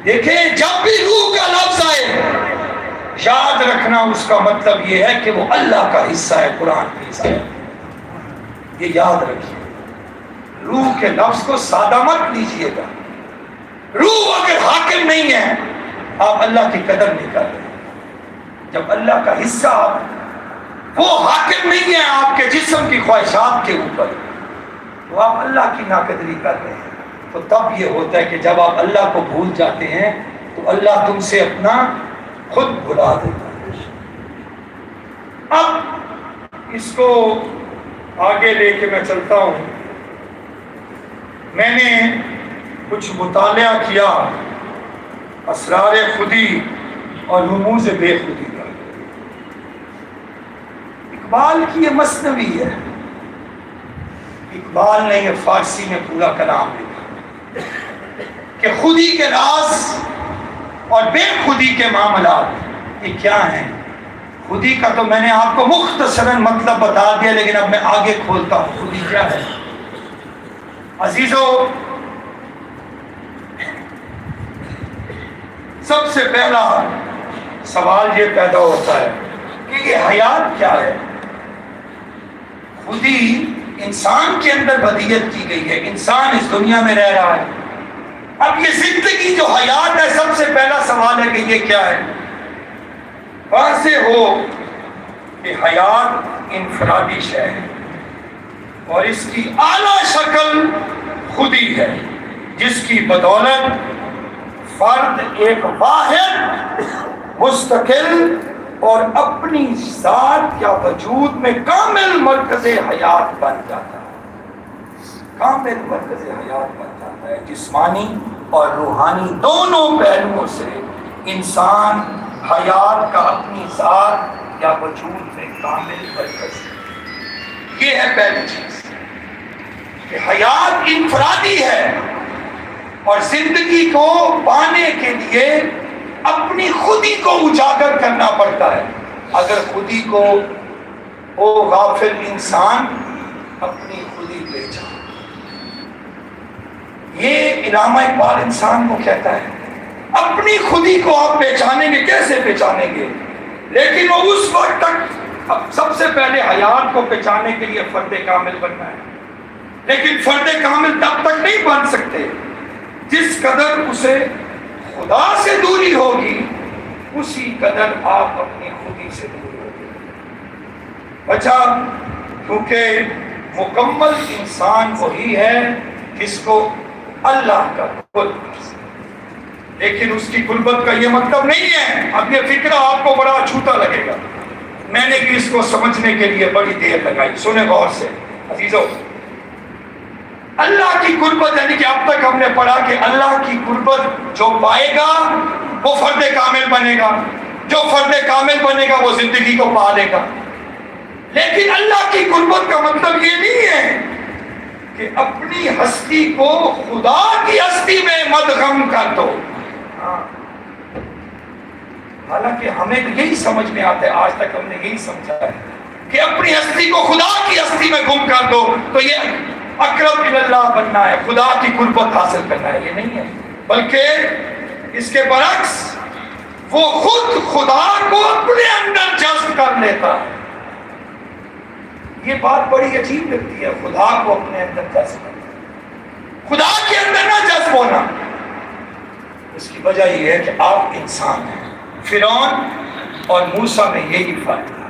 دیکھیں جب بھی روح کا لفظ آئے یاد رکھنا اس کا مطلب یہ ہے کہ وہ اللہ کا حصہ ہے، قرآن کا حصہ ہے، یہ یاد رکھیے۔ روح کے لفظ کو سادہ مت لیجیے گا۔ روح اگر حاکم نہیں ہے آپ اللہ کی قدر نہیں کر رہے۔ جب اللہ کا حصہ وہ حاکم نہیں ہے آپ کے جسم کی خواہشات کے اوپر تو آپ اللہ کی ناقدری کر رہے ہیں۔ تو تب یہ ہوتا ہے کہ جب آپ اللہ کو بھول جاتے ہیں تو اللہ تم سے اپنا خود بھلا دیتا ہے۔ اب اس کو آگے لے کے میں چلتا ہوں۔ میں نے کچھ مطالعہ کیا اسرار خودی اور رموز بے خودی کا۔ اقبال کی یہ مثنوی ہے، اقبال نے یہ فارسی میں پورا کلام لکھا کہ خودی کے راز اور بے خودی کے معاملات یہ کیا ہیں۔ خودی کا تو میں نے آپ کو مختصراً مطلب بتا دیا، لیکن اب میں آگے کھولتا ہوں خودی کیا ہے۔ عزیزو، سب سے پہلا سوال یہ پیدا ہوتا ہے کہ یہ حیات کیا ہے۔ خودی انسان کے اندر بدیت کی گئی ہے، انسان اس دنیا میں رہ رہا ہے۔ اب یہ زندگی جو حیات ہے، سب سے پہلا سوال ہے کہ یہ کیا ہے۔ واضح ہو کہ حیات انفرادی شے ہے اور اس کی اعلیٰ شکل خودی ہے، جس کی بدولت فرد ایک واحد مستقل اور اپنی ذات یا وجود میں کامل مرکز حیات بن جاتا ہے، کامل مرکز حیات بن جاتا ہے۔ جسمانی اور روحانی دونوں پہلوؤں سے انسان حیات کا اپنی ذات یا وجود میں کامل مرکز ہے۔ یہ ہے پہلی چیز کہ حیات انفرادی ہے اور زندگی کو پانے کے لیے اپنی خودی کو اجاگر کرنا پڑتا ہے۔ اگر خودی کو وہ غافل انسان اپنی خودی پہچان، یہ علامہ اقبال انسان کو کہتا ہے اپنی خودی کو آپ پہچانیں گے، کیسے پہچانیں گے؟ لیکن وہ اس وقت تک سب سے پہلے حیات کو پہچاننے کے لیے فرد کامل بننا ہے، لیکن فرد کامل تب تک نہیں بن سکتے جس قدر اسے خدا سے دوری ہوگی اسی قدر آپ اپنی خودی سے دور ہوگی۔ اچھا، کیونکہ مکمل انسان وہی ہے جس کو اللہ کا قرب، لیکن اس کی قربت کا یہ مطلب نہیں ہے۔ اب یہ فکرہ آپ کو بڑا چھوٹا لگے گا، میں نے بھی اس کو سمجھنے کے لیے بڑی دیر لگائی۔ سنیں غور سے عزیزو، اللہ کی قربت یعنی کہ اب تک ہم نے پڑھا کہ اللہ کی قربت جو پائے گا وہ فرد کامل بنے گا، جو فرد کامل بنے گا وہ زندگی کو پا لے گا۔ لیکن اللہ کی قربت کا مطلب یہ نہیں ہے کہ اپنی ہستی کو خدا کی ہستی میں مدغم کر دو۔ حالانکہ ہمیں تو یہی سمجھ میں آتا ہے، آج تک ہم نے یہی سمجھا ہے کہ اپنی ہستی کو خدا کی ہستی میں گم کر دو تو یہ اقرب اللہ بننا ہے، خدا کی قربت حاصل کرنا ہے۔ یہ نہیں ہے، بلکہ اس کے برعکس وہ خود خدا کو اپنے اندر جذب کر لیتا ہے۔ یہ بات بڑی عجیب لگتی ہے، خدا کو اپنے اندر جذب کرنا، خدا کے اندر نہ جذب ہونا۔ اس کی وجہ یہ ہے کہ آپ انسان ہیں۔ فرعون اور موسیٰ میں یہی فرق تھا۔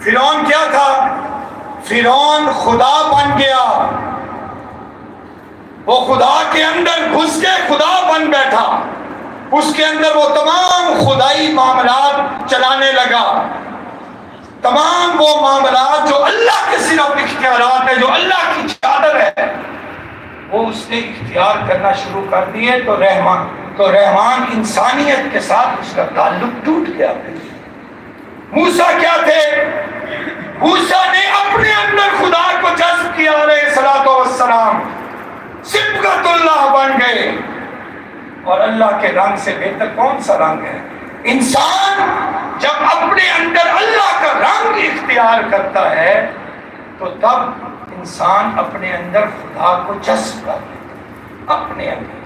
فرعون کیا تھا؟ فرعون خدا بن گیا، وہ خدا کے اندر گھس کے خدا بن بیٹھا، اس کے اندر وہ تمام خدائی معاملات چلانے لگا، تمام وہ معاملات جو اللہ کے صرف اختیارات ہیں، جو اللہ کی چادر ہے، وہ اس نے اختیار کرنا شروع کر دیے تو رحمان انسانیت کے ساتھ اس کا تعلق ٹوٹ گیا۔ موسیٰ کیا تھے؟ موسیٰ نے اپنے اندر خدا کو جذب کیا علیہ الصلوۃ والسلام، صبغۃ اللہ بن گئے۔ اور اللہ کے رنگ سے بہتر کون سا رنگ ہے؟ انسان جب اپنے اندر اللہ کا رنگ اختیار کرتا ہے تو تب انسان اپنے اندر خدا کو جذب کر لیتا ہے، اپنے اندر